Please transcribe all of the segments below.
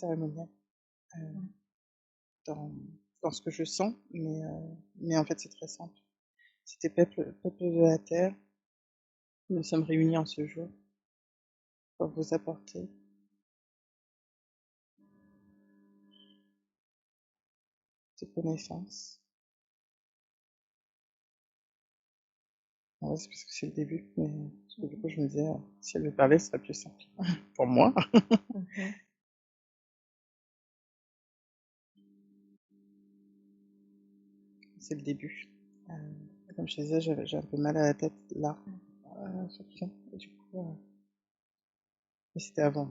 cérémonial, heu, Mmh. dans dans ce que je sens, mais en fait, c'est très simple. C'était peuple de la terre, nous sommes réunis en ce jour pour vous apporter cette connaissance. Ouais, c'est parce que c'est le début, mais parce que du coup, je me disais, si elle veut parler, ce serait plus simple pour moi. Mmh mh. C'est le début. Comme je te disais, j'ai un peu mal à la tête là, Mmh. sur le fond et du coup, mais c'était avant.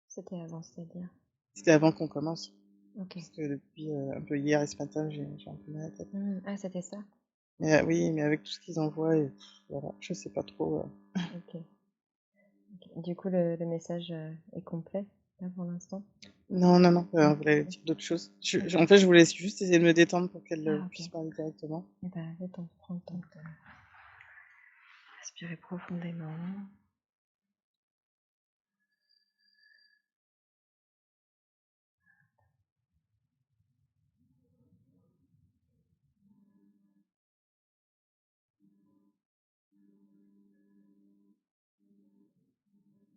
C'était avant, c'est-à-dire? C'était avant qu'on commence, OK. parce que depuis, un peu hier et ce matin, j'ai un peu mal à la tête. Mmh. Ah, c'était ça? Mais oui, mais avec tout ce qu'ils envoient et voilà, je sais pas trop, OK. OK. Du coup, le message, est complet, là, pour l'instant? non, non, non, Non? on voulait OK. dire d'autres choses. Je OK. en fait, je voulais juste essayer de me détendre pour qu'elle, Ah, OK. puisse parler directement. Et bah, le temps prends le temps de respirer profondément.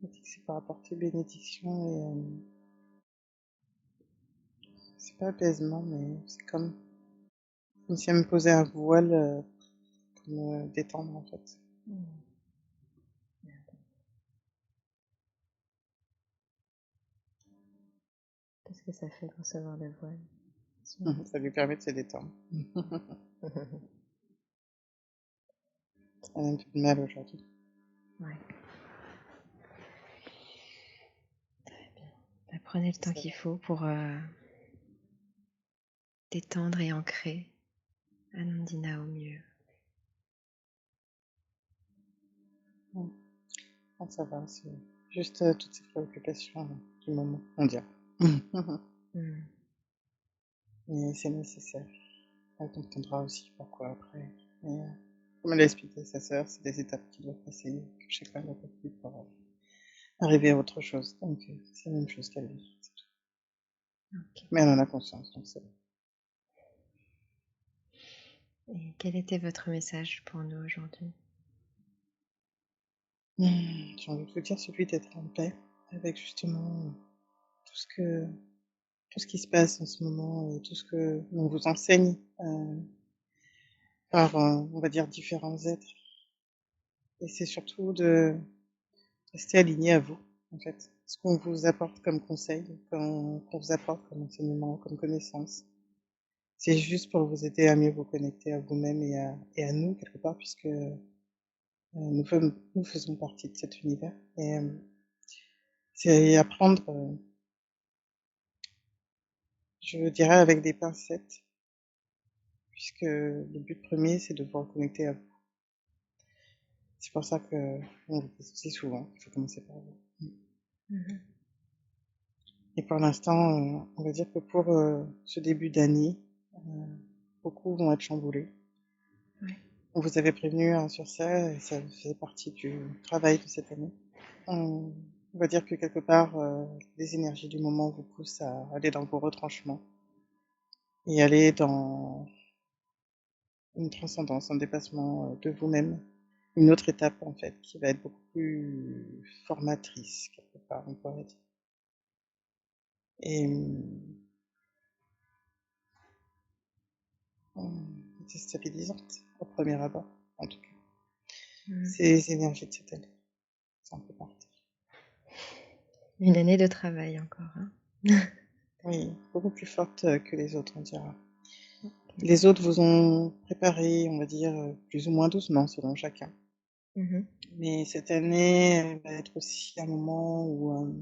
Elle dit que c'est pour apporter bénédiction et c'est pas apaisement, mais c'est comme si elle me posait un voile, pour me détendre, en fait. Mmh. Qu'est-ce que ça fait de recevoir le voile? Ça lui permet de se détendre. Elle a un peu de mal aujourd'hui. Ouais, très bien. Bah, prenez le temps Ça qu'il va. faut pour, détendre et ancrer Anandina au mieux. Mmh. Non, ça va, c'est juste, toutes ces préoccupations, du moment, on dirait. Mmh. Mais c'est nécessaire. Elle comprendra aussi pourquoi après. Mais, comme elle a expliqué à sa sœur, c'est des étapes qui doivent passer, que chacun doit passer pour, arriver à autre chose. Donc, c'est la même chose qu'elle vit, c'est tout. OK. Mais elle en a conscience, donc c'est bon. Et quel était votre message pour nous aujourd'hui? J'ai envie de vous dire celui d'être en paix avec justement, tout ce que tout ce qui se passe en ce moment et tout ce que l'on vous enseigne, par, on va dire différents êtres et c'est surtout de rester aligné à vous, en fait. Ce qu'on vous apporte comme conseil, qu'on vous apporte comme enseignement, comme connaissance, c'est juste pour vous aider à mieux vous connecter à vous-même et à nous quelque part puisque, nous faisons partie de cet univers et c'est apprendre, je dirais avec des pincettes puisque le but premier c'est de vous reconnecter à vous. C'est pour ça qu'on vous dit aussi souvent qu'il faut commencer par vous. Mmh. Et pour l'instant, on va dire que pour, ce début d'année, heu, beaucoup vont être chamboulés. Ouais. On vous avait prévenu, hein, sur ça et ça faisait partie du travail de cette année. On va dire que quelque part, les énergies du moment vous poussent à aller dans vos retranchements et aller dans une transcendance, un dépassement, de vous-même. Une autre étape, en fait, qui va être beaucoup plus formatrice, quelque part, on pourrait dire et déstabilisante au premier abord, en tout cas. Mmh. Ces énergies de cette année, ça en fait partie. Une année de travail encore, hein? Oui, beaucoup plus forte, que les autres, on dira. OK. Les autres vous ont préparé, on va dire, plus ou moins doucement selon chacun. Mmh. Mais cette année, elle va être aussi un moment où,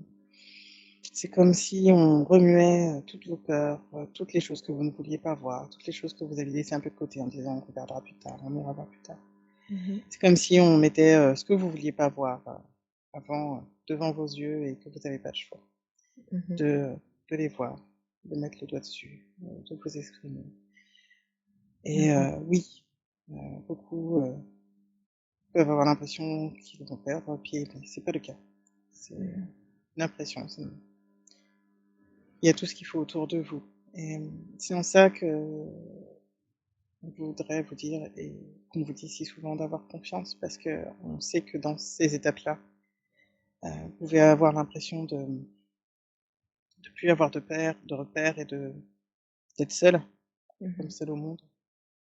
c'est comme si on remuait, toutes vos peurs, toutes les choses que vous ne vouliez pas voir, toutes les choses que vous aviez laissées un peu de côté en disant: «On regardera plus tard, on ira voir plus tard». Mmh. C'est comme si on mettait, ce que vous vouliez pas voir, avant, devant vos yeux et que vous avez pas le choix Mmh. de de les voir, de mettre le doigt dessus, de vous exprimer et Mmh. oui, beaucoup, peuvent avoir l'impression qu'ils vont perdre pied, mais c'est pas le cas. C'est Mmh. une impression. Il y a tout ce qu'il faut autour de vous. Et c'est en ça que je voudrais vous dire, et qu'on vous dit si souvent, d'avoir confiance, parce que on sait que dans ces étapes-là, vous pouvez avoir l'impression de plus avoir de repères et d'être seul, comme Mmh. seul au monde.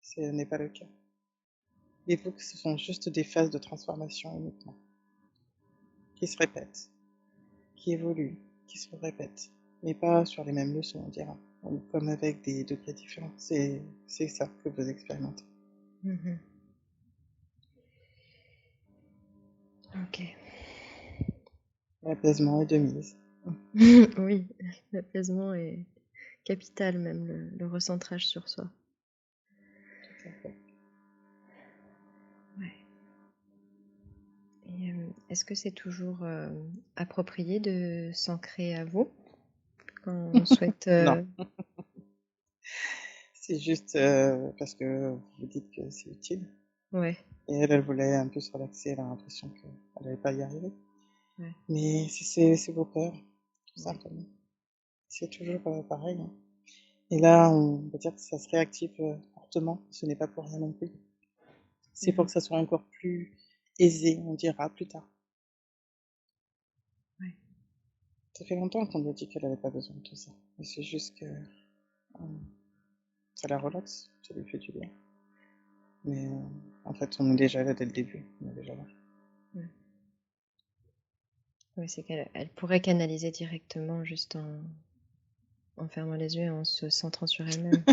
Ce n'est pas le cas. Dites-vous que ce sont juste des phases de transformation uniquement, qui se répètent, qui évoluent, qui se répètent, mais pas sur les mêmes leçons, on dira, ou comme avec des degrés différents. C'est ça que vous expérimentez. Mmh. OK. L'apaisement est de mise. Oui, l'apaisement est capital même, le recentrage sur soi. Tout à fait. Ouais. Et est-ce que c'est toujours, approprié de s'ancrer à vous quand on souhaite, Non, c'est juste parce que vous vous dites que c'est utile. ouais, Et elle voulait un peu se relaxer, elle a l'impression qu'elle n'allait pas y arriver. ouais, Mais c'est vos peurs, tout ouais. simplement. C'est toujours pareil, hein. Et là, on va dire que ça se réactive fortement. Ce n'est pas pour rien non plus. C'est pour Mmh. que ça soit encore plus aisé, on dira plus tard. Ouais. Ça fait longtemps qu'on lui a dit qu'elle n'avait pas besoin de tout ça. Mais c'est juste que ça la relaxe, ça lui fait du bien. Mais en fait, on est déjà là dès le début. On est déjà là. Mmh. Oui, c'est qu'elle pourrait canaliser directement juste en fermant les yeux et en se centrant sur elle-même.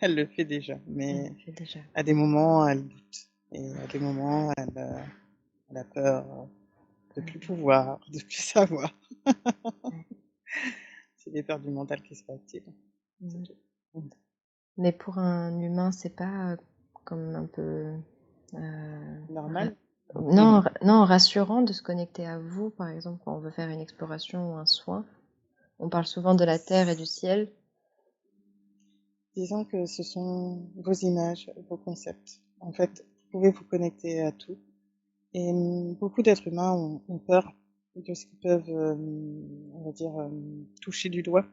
Elle le fait déjà, Elle mais le fait déjà. à des moments, elle doute. Et à des moments, elle a peur de plus Mmh. pouvoir, de plus savoir. Ouais. C'est des peurs du mental qui se réactivent. C'est Mmh. tout. Mmh. Mais pour un humain, c'est pas, comme un peu, ra Normal. non, non, rassurant de se connecter à vous, par exemple, quand on veut faire une exploration ou un soin? On parle souvent de la terre et du ciel. Disons que ce sont vos images, vos concepts. En fait, vous pouvez vous connecter à tout. Et beaucoup d'êtres humains ont peur de ce qu'ils peuvent, on va dire, toucher du doigt.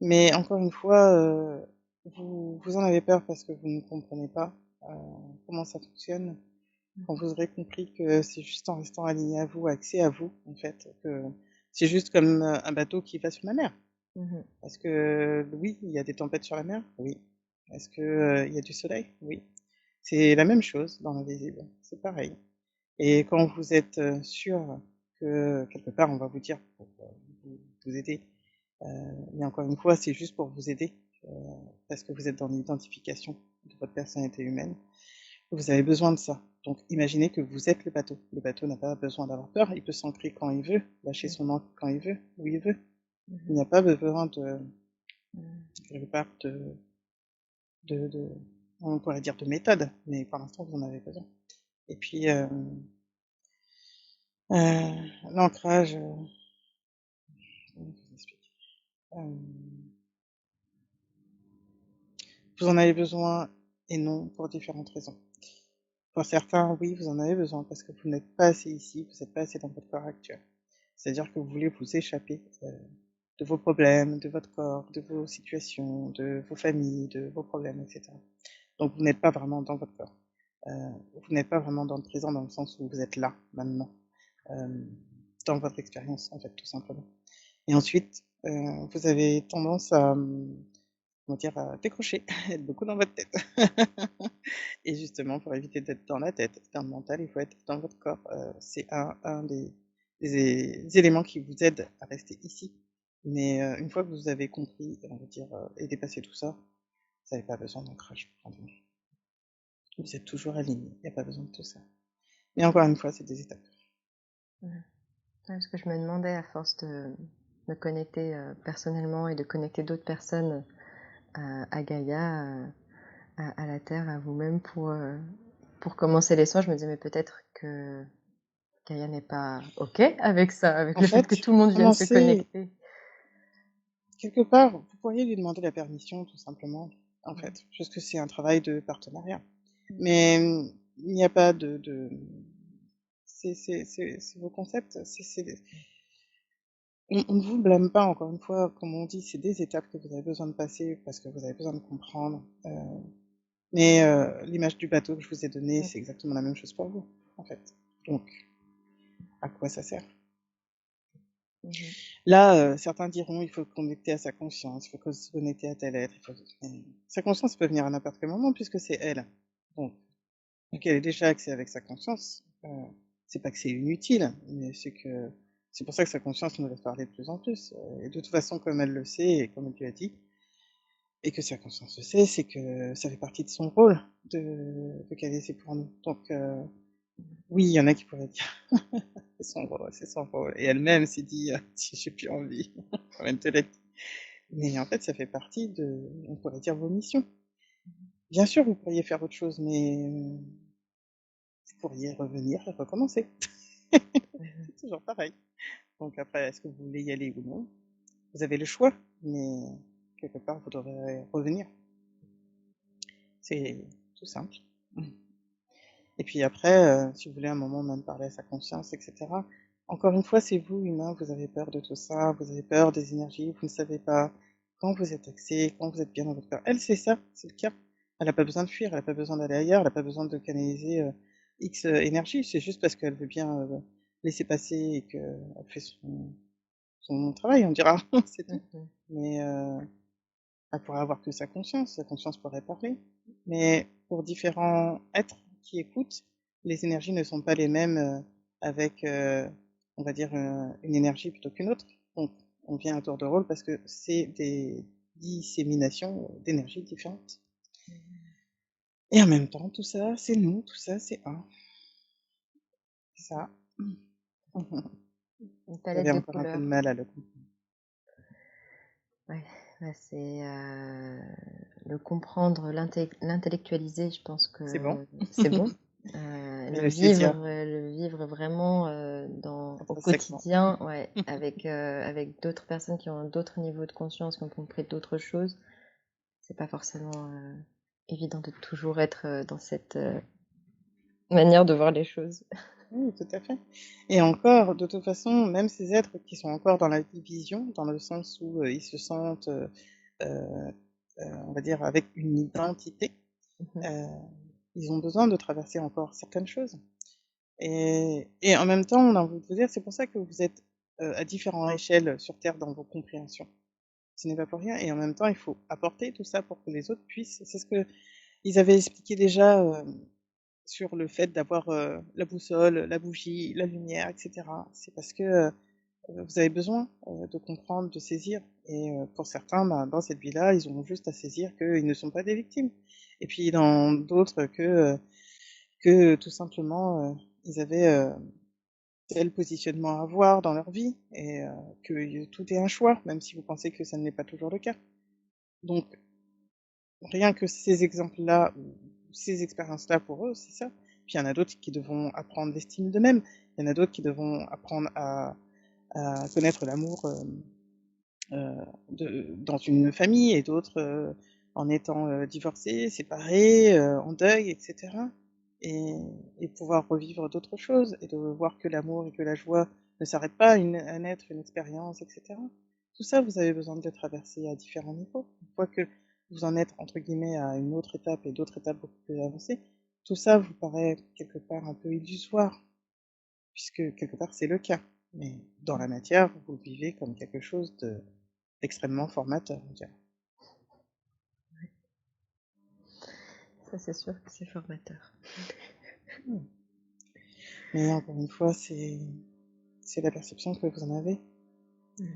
Mais encore une fois, vous en avez peur parce que vous ne comprenez pas comment ça fonctionne. Quand vous aurez compris que c'est juste en restant aligné à vous, axé à vous, en fait, que c'est juste comme un bateau qui va sur la mer. Mmh. Est-ce que oui, il y a des tempêtes sur la mer? Oui. Est-ce que, il y a du soleil? Oui. C'est la même chose dans l'invisible, c'est pareil. Et quand vous êtes, sûr que quelque part on va vous dire pour, vous aider, heu, mais encore une fois, c'est juste pour vous aider, heu, parce que vous êtes dans l'identification de votre personnalité humaine. Vous avez besoin de ça. Donc imaginez que vous êtes le bateau. Le bateau n'a pas besoin d'avoir peur, il peut s'ancrer quand il veut, lâcher Mmh. son ancre quand il veut, où il veut. Mmh Il mh. n'y a pas besoin de Mmh. quelque part de on pourrait dire de méthode, mais pour l'instant vous en avez besoin. Et puis, l'ancrage, comment vous expliquer? Vous en avez besoin et non pour différentes raisons. Pour certains, oui, vous en avez besoin parce que vous n'êtes pas assez ici, vous n'êtes pas assez dans votre corps actuel. C'est-à-dire que vous voulez vous échapper, de vos problèmes, de votre corps, de vos situations, de vos familles, de vos problèmes, et cetera. Donc vous n'êtes pas vraiment dans votre corps. Heu, vous n'êtes pas vraiment dans le présent dans le sens où vous êtes là, maintenant, hem, dans votre expérience, en fait, tout simplement. Et ensuite, vous avez tendance à, comment dire? À décrocher, être beaucoup dans votre tête. Et justement, pour éviter d'être dans la tête, dans le mental, il faut être dans votre corps. C'est un des éléments qui vous aide à rester ici. Mais une fois que vous avez compris, on va dire, et dépassé tout ça, vous n'avez pas besoin d'ancrage pour rentrer. Vous êtes toujours aligné, il n'y a pas besoin de tout ça. Mais encore une fois, c'est des étapes. Mmh. Ouais, parce que je me demandais à force de me connecter, personnellement et de connecter d'autres personnes, à Gaïa, à la terre, à vous-même pour commencer les soins, je me disais: «Mais peut-être que Gaïa n'est pas OK avec ça, avec En le fait que fait, tout le monde vienne se commencez connecter». quelque part, vous pourriez lui demander la permission, tout simplement, en Mmh. fait, puisque c'est un travail de partenariat. Mmh. Mais il n'y a pas c'est vos concepts, On ne vous blâme pas, encore une fois, comme on dit, c'est des étapes que vous avez besoin de passer parce que vous avez besoin de comprendre. Mais l'image du bateau que je vous ai donnée, Mmh. c'est exactement la même chose pour vous, en fait. Donc, à quoi ça sert? Mmh. Là, certains diront: «Il faut connecter à sa conscience, il faut se connecter à tel être, il faut» mais sa conscience peut venir à n'importe quel moment puisque c'est elle. Donc, vu qu'elle est déjà axée avec sa conscience, c'est pas que c'est inutile, mais c'est pour ça que sa conscience nous laisse parler de plus en plus, et de toute façon, comme elle le sait et comme elle lui a dit et que sa conscience le sait, c'est que ça fait partie de son rôle de canaliser pour nous. Donc, oui, il y en a qui pourraient dire: c'est son rôle» et elle-même s'est dit: «Si j'ai plus envie, quand même te l'être dit». Mais en fait, ça fait partie de, on pourrait dire, vos missions. Bien sûr, vous pourriez faire autre chose, mais vous pourriez revenir et recommencer. Mmh. C'est toujours pareil. Donc après, est-ce que vous voulez y aller ou non? Vous avez le choix, mais quelque part, vous devrez revenir. C'est tout simple. Et puis après, si vous voulez un moment même parler à sa conscience, et cetera. Encore une fois, c'est vous, humain, vous avez peur de tout ça, vous avez peur des énergies, vous ne savez pas quand vous êtes axé, quand vous êtes bien dans votre corps. Elle, c'est ça, c'est le cas. Elle a pas besoin de fuir, elle a pas besoin d'aller ailleurs, elle a pas besoin de canaliser, X, énergie. C'est juste parce qu'elle veut bien, laisser passer et qu'elle fait son travail, on dira, c'est tout. Mmh. Mais, elle pourrait avoir que sa conscience pourrait parler. Mais pour différents êtres qui écoutent, les énergies ne sont pas les mêmes, avec, on va dire, une énergie plutôt qu'une autre. Donc on vient à tour de rôle parce que c'est des disséminations, d'énergies différentes. Mmh. Et en même temps, tout ça, c'est nous, tout ça, c'est un. C'est ça. Une Vous palette avez de encore un peu de couleurs. mal à le comprendre. Ouais, bah, c'est, le comprendre, l'intellectualiser, je pense C'est bon, que c'est bon. mais le saisir Le vivre vraiment, au intrinsèquement. quotidien, ouais, avec d'autres personnes qui ont d'autres niveaux de conscience, qui ont compris d'autres choses, c'est pas forcément, évident de toujours être, dans cette, manière de voir les choses. Oui, tout à fait. Et encore, de toute façon, même ces êtres qui sont encore dans la division, dans le sens où, ils se sentent, heu on va dire avec une identité, Mmh. heu, ils ont besoin de traverser encore certaines choses. Et en même temps, on a envie de vous dire, c'est pour ça que vous êtes, à différentes échelles sur terre dans vos compréhensions. Ce n'est pas pour rien et en même temps, il faut apporter tout ça pour que les autres puissent. C'est ce qu'ils avaient expliqué déjà, sur le fait d'avoir, la boussole, la bougie, la lumière, et cetera. C'est parce que, vous avez besoin, de comprendre, de saisir et pour certains, ben, dans cette vie-là, ils ont juste à saisir qu'ils ne sont pas des victimes et puis dans d'autres que tout simplement, ils avaient, tel positionnement à avoir dans leur vie et que tout est un choix, même si vous pensez que ça ne l'est pas toujours le cas. Donc rien que ces exemples-là ou ces expériences-là pour eux, c'est ça. Puis il y en a d'autres qui devront apprendre l'estime d'eux-mêmes. Il y en a d'autres qui devront apprendre à connaître l'amour, dans une famille et d'autres, en étant, divorcés, séparés, en deuil et cetera et et pouvoir revivre d'autres choses et de voir que l'amour et que la joie ne s'arrêtent pas à un être, une expérience et cetera. Tout ça, vous avez besoin de le traverser à différents niveaux. Une fois que vous en êtes, entre guillemets, «à une autre étape» et d'autres étapes beaucoup plus avancées, tout ça vous paraît quelque part un peu illusoire puisque quelque part c'est le cas. Mais dans la matière, vous le vivez comme quelque chose d'extrêmement formateur, on dirait. Ça, c'est sûr que c'est formateur. Mmh. Mais encore une fois, c'est la perception que vous en avez, Mmh.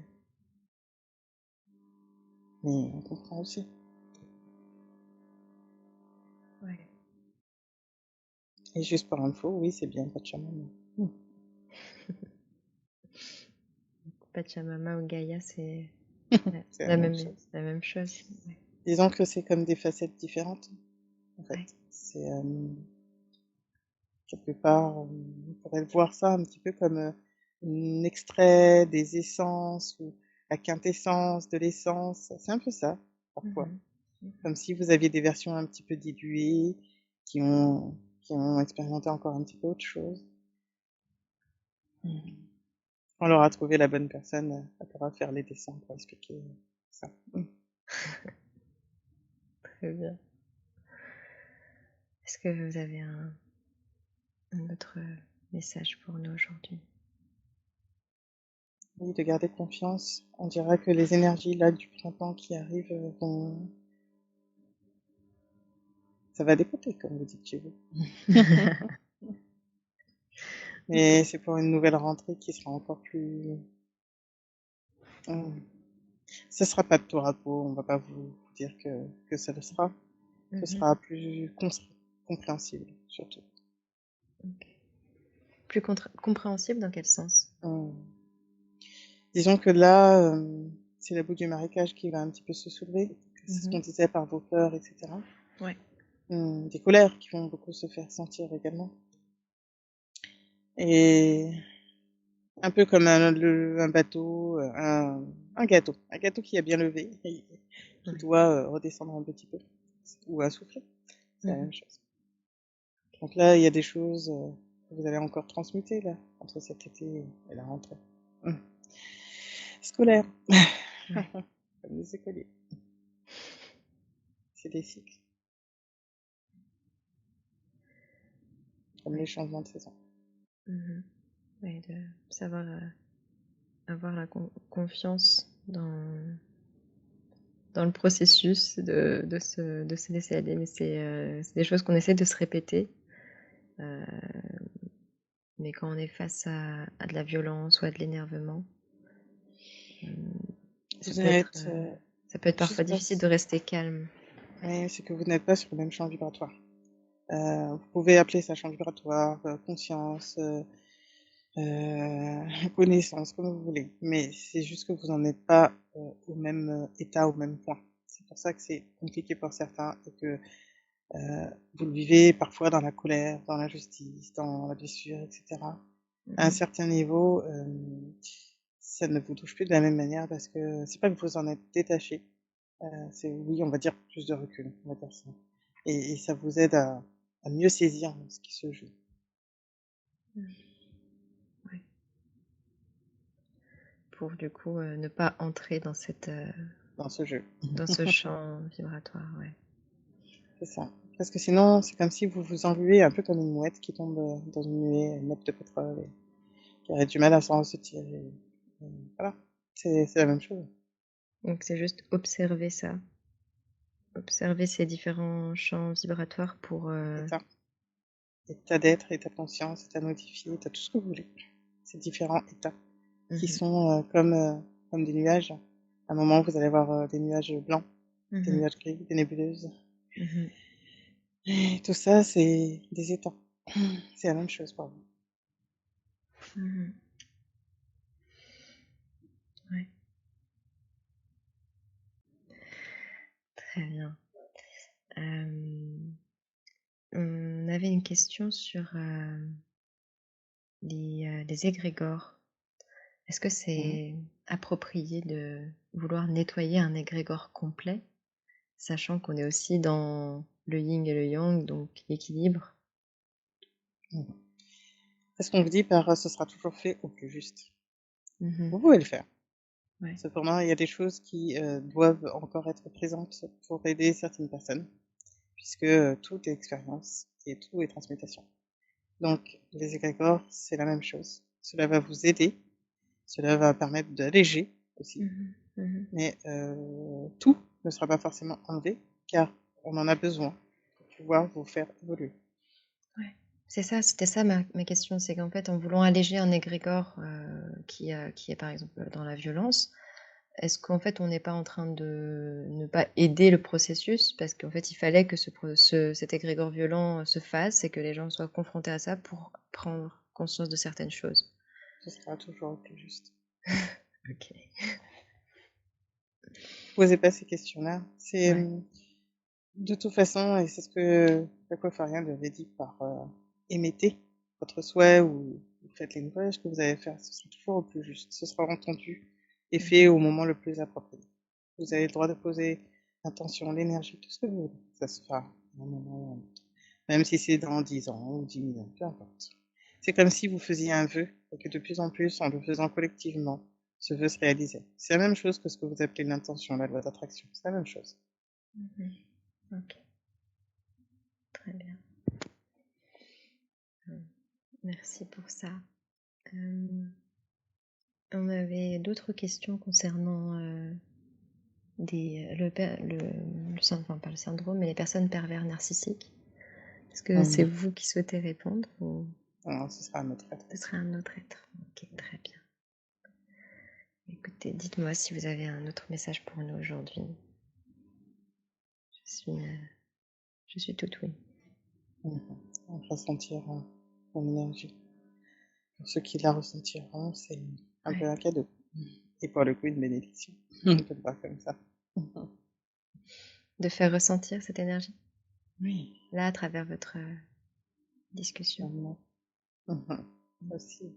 mais on comprend aussi. Ouais. Et juste par info, oui, c'est bien Pachamama. Mmh. Pachamama ou Gaïa, c'est C'est la même chose. la même chose. Ouais. Disons que c'est comme des facettes différentes, en fait. Ouais. C'est, quelque part, on pourrait voir ça un petit peu comme, un extrait des essences ou la quintessence de l'essence. C'est un peu ça, parfois. Mmh. Mmh. Comme si vous aviez des versions un petit peu diluées, qui ont expérimenté encore un petit peu autre chose. Mmh. On leur a trouvé la bonne personne, elle pourra faire les dessins pour expliquer ça. Très bien. Est-ce que vous avez un autre message pour nous aujourd'hui? Oui, de garder confiance. On dira que les énergies là du printemps qui arrivent vont... Ça va dépoter, comme vous dites chez vous. Mais c'est pour une nouvelle rentrée qui sera encore plus... Ce sera pas de tour à peau, on va pas vous dire que ça le sera. Ce sera plus compréhensible, surtout. Okay. Plus compréhensible dans quel sens? Disons que là, c'est la boue du marécage qui va un petit peu se soulever. C'est ce qu'on disait par vos peurs, etc. Ouais. Des colères qui vont beaucoup se faire sentir également. Et un peu comme un bateau, un gâteau qui a bien levé et qui doit redescendre un petit peu, ou à souffler. C'est la même chose. Donc là, il y a des choses que vous allez encore transmuter là, entre cet été et la rentrée. Scolaire. Ouais. Comme les écoliers. C'est des cycles. Comme les changements de saison. Et de savoir avoir la confiance dans le processus de se laisser aller. Mais c'est des choses qu'on essaie de se répéter. Mais quand on est face à de la violence ou à de l'énervement, ça peut être parfois difficile de rester calme. Oui, c'est que vous n'êtes pas sur le même champ vibratoire. Vous pouvez appeler ça champ vibratoire, conscience, connaissance, comme vous voulez. Mais c'est juste que vous n'en êtes pas au même état, au même point. C'est pour ça que c'est compliqué pour certains et que vous le vivez parfois dans la colère, dans l'injustice, dans la blessure, etc. À un certain niveau, ça ne vous touche plus de la même manière parce que c'est pas que vous en êtes détaché. C'est, oui, on va dire plus de recul, on va dire ça. Et ça vous aide à mieux saisir ce qui se joue. Ouais. Pour du coup ne pas entrer dans Dans ce jeu. dans ce champ vibratoire, ouais. C'est ça. Parce que sinon, c'est comme si vous vous engluez un peu comme une mouette qui tombe dans une nuée, une nappe de pétrole, et qui aurait du mal à s'en sortir. Voilà, c'est la même chose. Donc c'est juste observer ça. Observer ces différents champs vibratoires pour... C'est ça. État d'être, état de conscience, état modifié, état tout ce que vous voulez. Ces différents états qui sont comme des nuages. À un moment, vous allez avoir des nuages blancs, des nuages gris, des nébuleuses. Et tout ça, c'est des états. C'est la même chose pour vous. Ouais. Très bien. On avait une question sur les égrégores. Est-ce que c'est approprié de vouloir nettoyer un égrégore complet, sachant qu'on est aussi dans le yin et le yang, donc l'équilibre? C'est ce qu'on vous dit par ce sera toujours fait au plus juste. Mmh. Vous pouvez le faire. Ouais. Cependant, il y a des choses qui doivent encore être présentes pour aider certaines personnes, puisque tout est expérience et tout est transmutation. Donc, les égrégores, c'est la même chose. Cela va vous aider, cela va permettre d'alléger aussi, mais tout ne sera pas forcément enlevé, car on en a besoin pour pouvoir vous faire évoluer. Ouais. C'est ça, c'était ça ma question, c'est qu'en fait, en voulant alléger un égrégore qui est par exemple dans la violence, est-ce qu'en fait, on n'est pas en train de ne pas aider le processus? Parce qu'en fait, il fallait que cet égrégore violent se fasse et que les gens soient confrontés à ça pour prendre conscience de certaines choses. Ce sera toujours au plus juste. Ok. Posez pas ces questions-là. C'est Ouais. de toute façon, et c'est ce que Aquafarien lui avait dit par émettez votre souhait ou faites les nettoyages que vous allez faire, ce sera toujours au plus juste. Ce sera entendu et fait au moment le plus approprié. Vous avez le droit de poser l'intention, l'énergie, tout ce que vous voulez. Ça se fera à un moment ou à un autre. Même si c'est dans 10 ans ou 10 000 ans, peu importe. C'est comme si vous faisiez un vœu et que de plus en plus, en le faisant collectivement, ce vœu se réalisait. C'est la même chose que ce que vous appelez l'intention, la loi d'attraction. C'est la même chose. Mhm. Ok, très bien. Merci pour ça. On avait d'autres questions concernant enfin, pas le syndrome, mais les personnes pervers narcissiques. Est-ce que c'est vous qui souhaitez répondre ou Non, ce sera un autre être. ce sera un autre être? Ok, très bien. Écoutez, dites-moi si vous avez un autre message pour nous aujourd'hui. Je suis toute oui. Ressentir mon énergie. Pour ceux qui la ressentiront, c'est un peu un cadeau. Et pour le coup, une bénédiction. On peut le voir comme ça. De faire ressentir cette énergie? Oui. Là, à travers votre discussion. Aussi.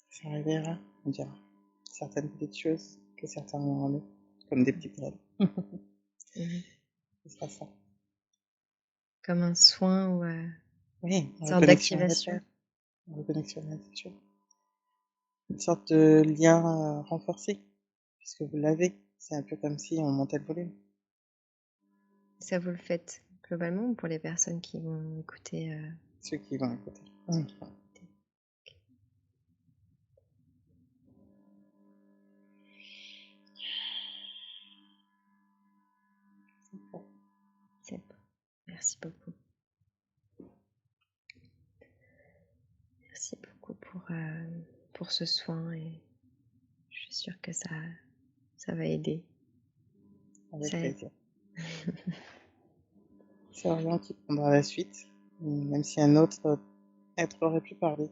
Ça réveillera, on dira. Certaines petites choses que certains ont en eux, comme des petites graines. Ce sera ça. Comme un soin ou oui, une sorte d'activation. Une reconnexion à la nature. Une sorte de lien renforcé, puisque vous l'avez. C'est un peu comme si on montait le volume. Ça, vous le faites globalement ou pour les personnes qui vont écouter Ceux qui vont écouter. C'est bon. Merci beaucoup. Merci beaucoup pour ce soin et je suis sûre que ça va aider. Avec plaisir. C'est Orion qui prendra la suite, même si un autre être aurait pu parler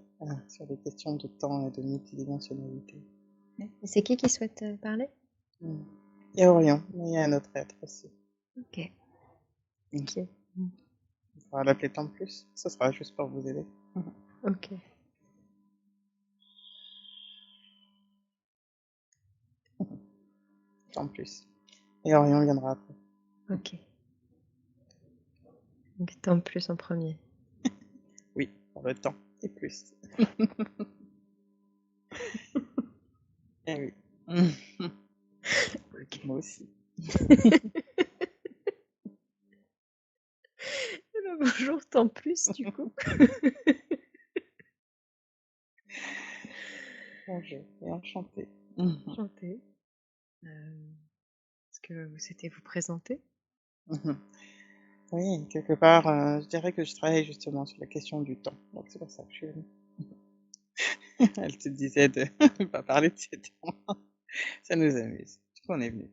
sur les questions de temps et de multidimensionnalité. C'est qui souhaite parler? Il y a Orion, mais il y a un autre être aussi. Ok. Ok. Il faudra l'appeler Temps Plus, ce sera juste pour vous aider. Ok. Temps Plus. Et Orion viendra après. Ok. Donc Temps Plus en premier. Oui, pour le temps et plus. Eh oui. Okay. Moi aussi. Bonjour Temps Plus du coup. Bonjour et enchantée. Enchantée. Est-ce que vous souhaitez vous présenter? Oui, quelque part, je dirais que je travaille justement sur la question du temps. Donc c'est pour ça que je suis venue. Elle te disait de ne pas parler de ses temps. Ça nous amuse. Du coup, on est venu.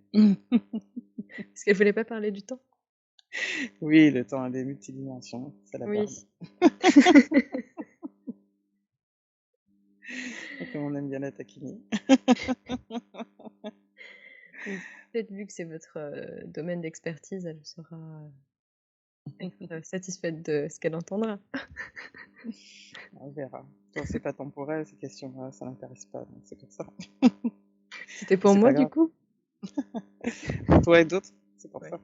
Est-ce qu'elle voulait pas parler du temps? Oui, le temps a des multidimensions, ça la Oui. Et comme on aime bien la taquiner. Peut-être vu que c'est votre domaine d'expertise, elle saura être satisfaite de ce qu'elle entendra. On verra. Quand c'est pas temps pour elle, ces questions-là, ça n'intéresse pas, donc c'est pour ça. C'était pour moi du coup? Pour toi et d'autres, c'est pour ça.